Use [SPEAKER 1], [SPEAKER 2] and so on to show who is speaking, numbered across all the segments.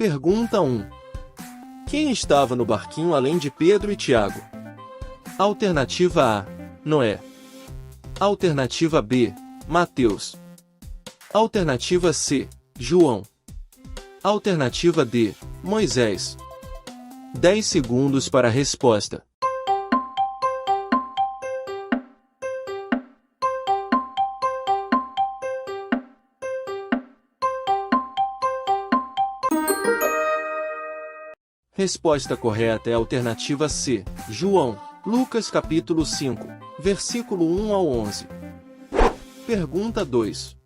[SPEAKER 1] Pergunta 1. Quem estava no barquinho além de Pedro e Tiago? Alternativa A, Noé. Alternativa B, Mateus. Alternativa C, João. Alternativa D, Moisés. 10 segundos para a resposta. Resposta correta é a alternativa C, João, Lucas capítulo 5, versículo 1 ao 11. Pergunta 2.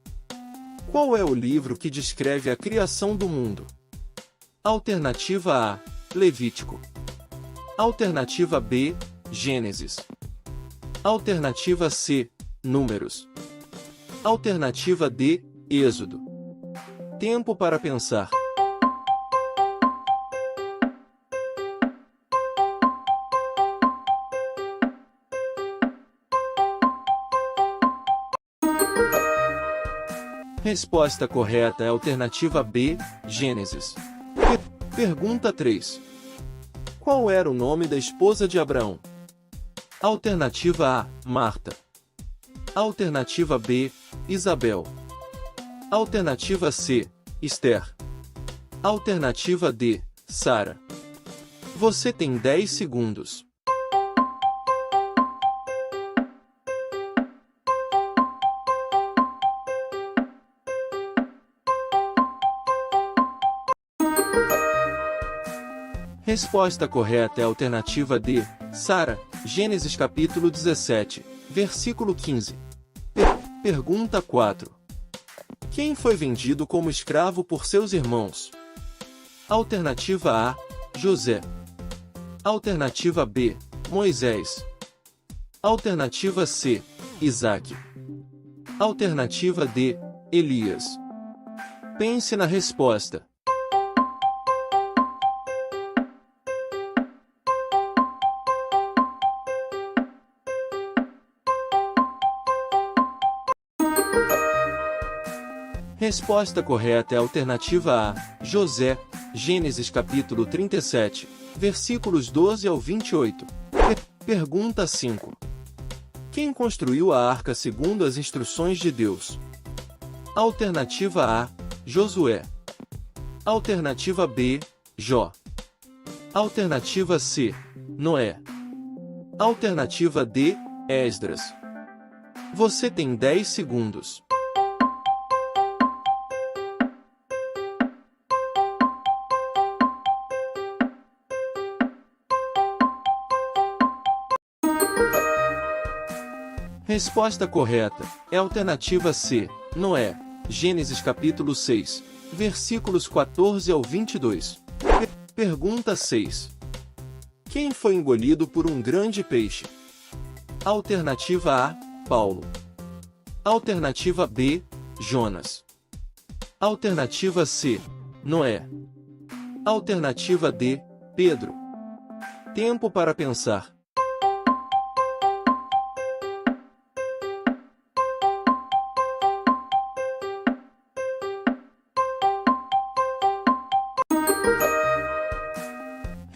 [SPEAKER 1] Qual é o livro que descreve a criação do mundo? Alternativa A, Levítico. Alternativa B, Gênesis. Alternativa C, Números. Alternativa D, Êxodo. Tempo para pensar. Resposta correta é a alternativa B, Gênesis. Pergunta 3. Qual era o nome da esposa de Abraão? Alternativa A, Marta. Alternativa B, Isabel. Alternativa C, Esther. Alternativa D, Sara. Você tem 10 segundos. Resposta correta é a alternativa D, Sara, Gênesis capítulo 17, versículo 15. Pergunta 4. Quem foi vendido como escravo por seus irmãos? Alternativa A, José. Alternativa B, Moisés. Alternativa C, Isaque. Alternativa D, Elias. Pense na resposta. Resposta correta é a alternativa A, José, Gênesis capítulo 37, versículos 12 ao 28. Pergunta 5. Quem construiu a arca segundo as instruções de Deus? Alternativa A, Josué. Alternativa B, Jó. Alternativa C, Noé. Alternativa D, Esdras. Você tem 10 segundos. Resposta correta é a alternativa C, Noé, Gênesis capítulo 6, versículos 14 ao 22. Pergunta 6. Quem foi engolido por um grande peixe? Alternativa A, Paulo. Alternativa B, Jonas. Alternativa C, Noé. Alternativa D, Pedro. Tempo para pensar.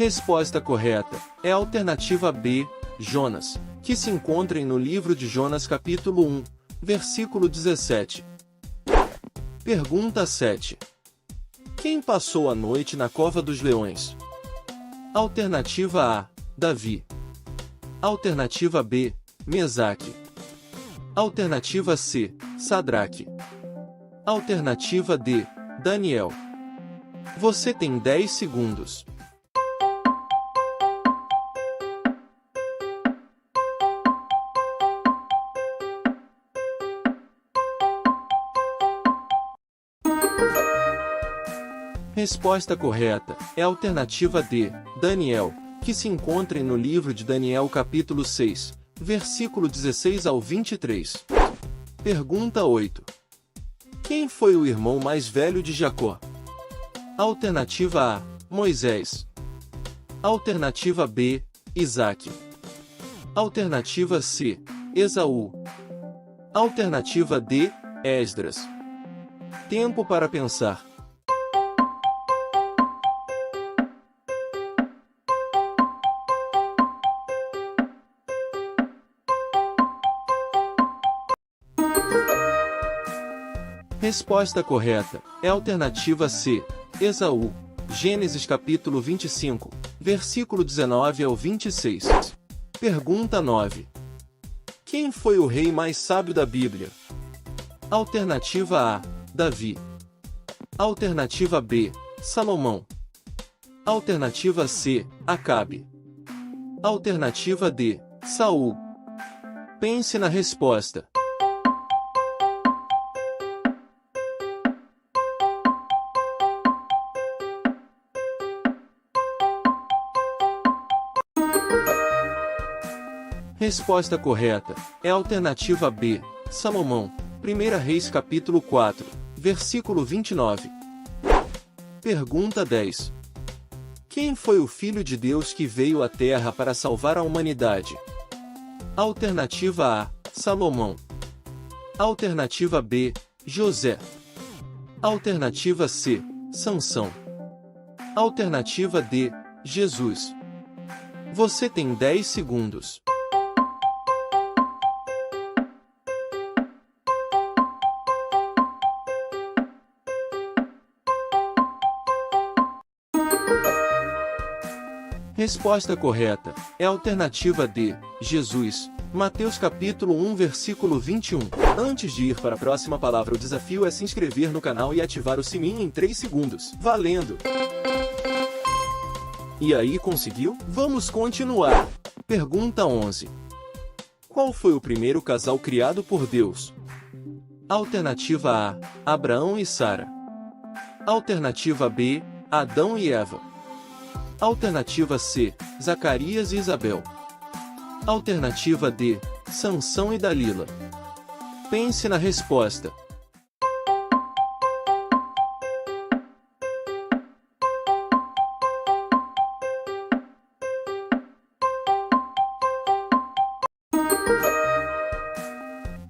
[SPEAKER 1] Resposta correta é a alternativa B, Jonas, que se encontra no livro de Jonas capítulo 1, versículo 17. Pergunta 7. Quem passou a noite na cova dos leões? Alternativa A, Davi. Alternativa B, Mesaque. Alternativa C, Sadraque. Alternativa D, Daniel. Você tem 10 segundos. Resposta correta é a alternativa D, Daniel, que se encontra no livro de Daniel capítulo 6, versículo 16 ao 23. Pergunta 8. Quem foi o irmão mais velho de Jacó? Alternativa A, Moisés. Alternativa B, Isaque. Alternativa C, Esaú. Alternativa D, Esdras. Tempo para pensar. Resposta correta é a alternativa C, Esaú. Gênesis capítulo 25, versículo 19 ao 26. Pergunta 9. Quem foi o rei mais sábio da Bíblia? Alternativa A, Davi. Alternativa B, Salomão. Alternativa C, Acabe. Alternativa D, Saul. Pense na resposta. Resposta correta é a alternativa B, Salomão. 1 Reis capítulo 4, versículo 29. Pergunta 10. Quem foi o Filho de Deus que veio à Terra para salvar a humanidade? Alternativa A, Salomão. Alternativa B, José. Alternativa C, Sansão. Alternativa D, Jesus. Você tem 10 segundos. Resposta correta é a alternativa D, Jesus. Mateus capítulo 1 versículo 21. Antes de ir para a próxima palavra, o desafio é se inscrever no canal e ativar o sininho em 3 segundos. Valendo! E aí, conseguiu? Vamos continuar. Pergunta 11. Qual foi o primeiro casal criado por Deus? Alternativa A, Abraão e Sara. Alternativa B, Adão e Eva. Alternativa C, Zacarias e Isabel. Alternativa D, Sansão e Dalila. Pense na resposta.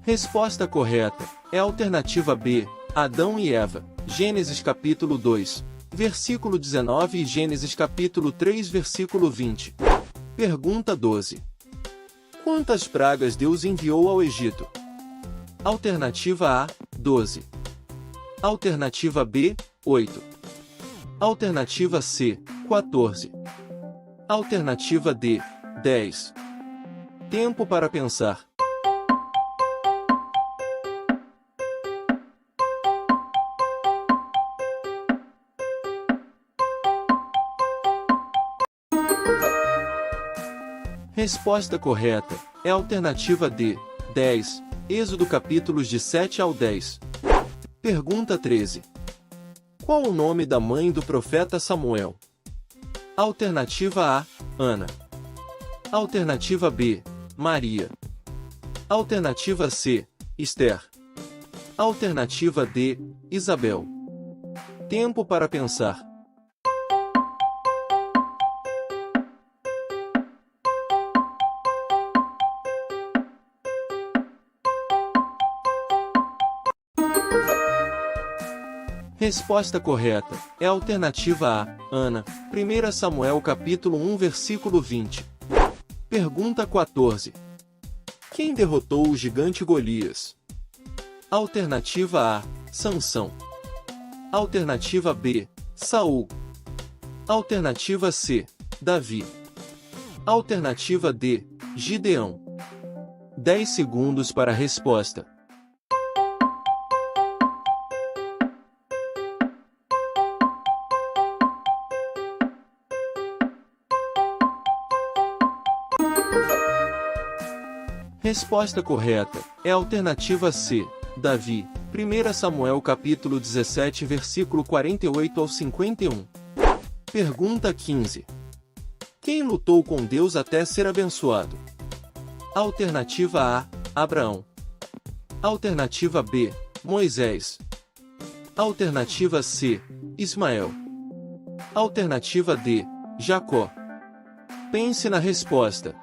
[SPEAKER 1] Resposta correta é a alternativa B, Adão e Eva. Gênesis capítulo 2, versículo 19 e Gênesis capítulo 3, versículo 20. Pergunta 12. Quantas pragas Deus enviou ao Egito? Alternativa A, 12. Alternativa B, 8. Alternativa C, 14. Alternativa D, 10. Tempo para pensar. Resposta correta é a alternativa D, 10. Êxodo capítulos de 7 ao 10. Pergunta 13. Qual o nome da mãe do profeta Samuel? Alternativa A, Ana. Alternativa B, Maria. Alternativa C, Esther. Alternativa D, Isabel. Tempo para pensar. Resposta correta é a alternativa A, Ana. 1 Samuel capítulo 1 versículo 20. Pergunta 14. Quem derrotou o gigante Golias? Alternativa A, Sansão. Alternativa B, Saul. Alternativa C, Davi. Alternativa D, Gideão. 10 segundos para a resposta. Resposta correta é a alternativa C, Davi. 1 Samuel capítulo 17 versículo 48 ao 51. Pergunta 15. Quem lutou com Deus até ser abençoado? Alternativa A, Abraão. Alternativa B, Moisés. Alternativa C, Ismael. Alternativa D, Jacó. Pense na resposta.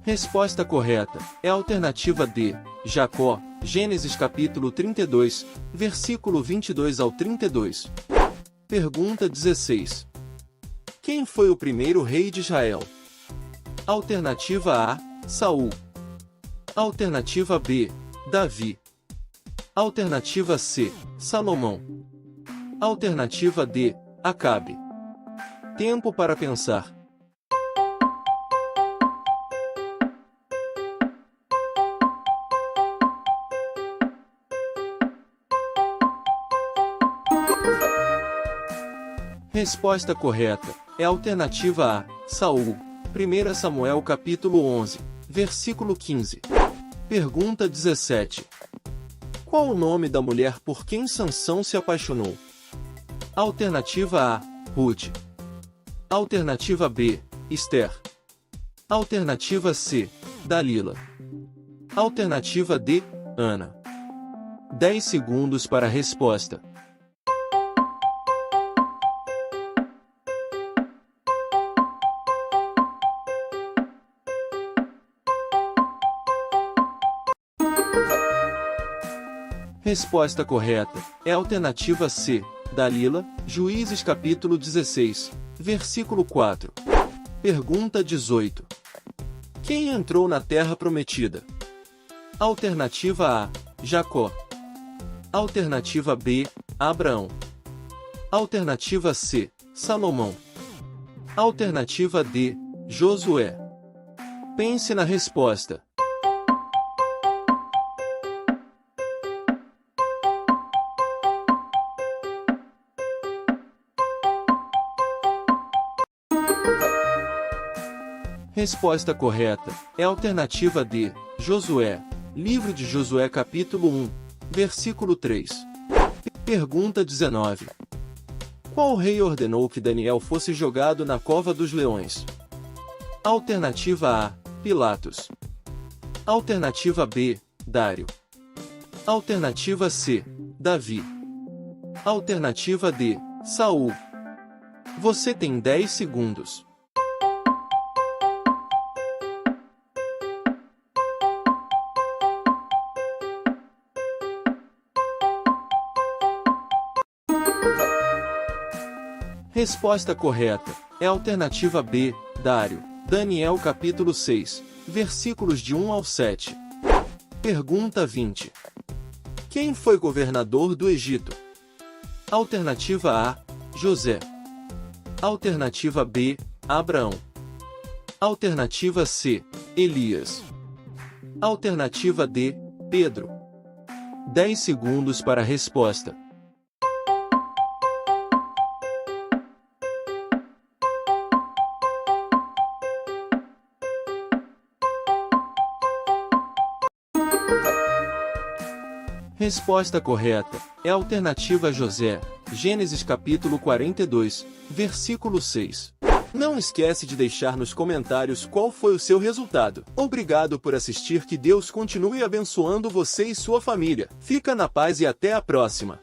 [SPEAKER 1] Resposta correta é a alternativa D, Jacó. Gênesis capítulo 32, versículo 22 ao 32. Pergunta 16. Quem foi o primeiro rei de Israel? Alternativa A, Saul. Alternativa B, Davi. Alternativa C, Salomão. Alternativa D, Acabe. Tempo para pensar. Resposta correta é a alternativa A, Saul. 1 Samuel capítulo 11, versículo 15. Pergunta 17. Qual o nome da mulher por quem Sansão se apaixonou? Alternativa A, Ruth. Alternativa B, Esther. Alternativa C, Dalila. Alternativa D, Ana. 10 segundos para a resposta. Resposta correta é a alternativa C, Dalila, Juízes capítulo 16, versículo 4. Pergunta 18. Quem entrou na terra prometida? Alternativa A, Jacó. Alternativa B, Abraão. Alternativa C, Salomão. Alternativa D, Josué. Pense na resposta. Resposta correta é a alternativa D, Josué. Livro de Josué capítulo 1, versículo 3. Pergunta 19. Qual rei ordenou que Daniel fosse jogado na cova dos leões? Alternativa A, Pilatos. Alternativa B, Dário. Alternativa C, Davi. Alternativa D, Saul. Você tem 10 segundos. Resposta correta é a alternativa B, Dário. Daniel capítulo 6, versículos de 1 ao 7. Pergunta 20. Quem foi governador do Egito? Alternativa A, José. Alternativa B, Abraão. Alternativa C, Elias. Alternativa D, Pedro. 10 segundos para a resposta. Resposta correta é a alternativa José. Gênesis capítulo 42, versículo 6. Não esquece de deixar nos comentários qual foi o seu resultado. Obrigado por assistir, que Deus continue abençoando você e sua família. Fica na paz e até a próxima.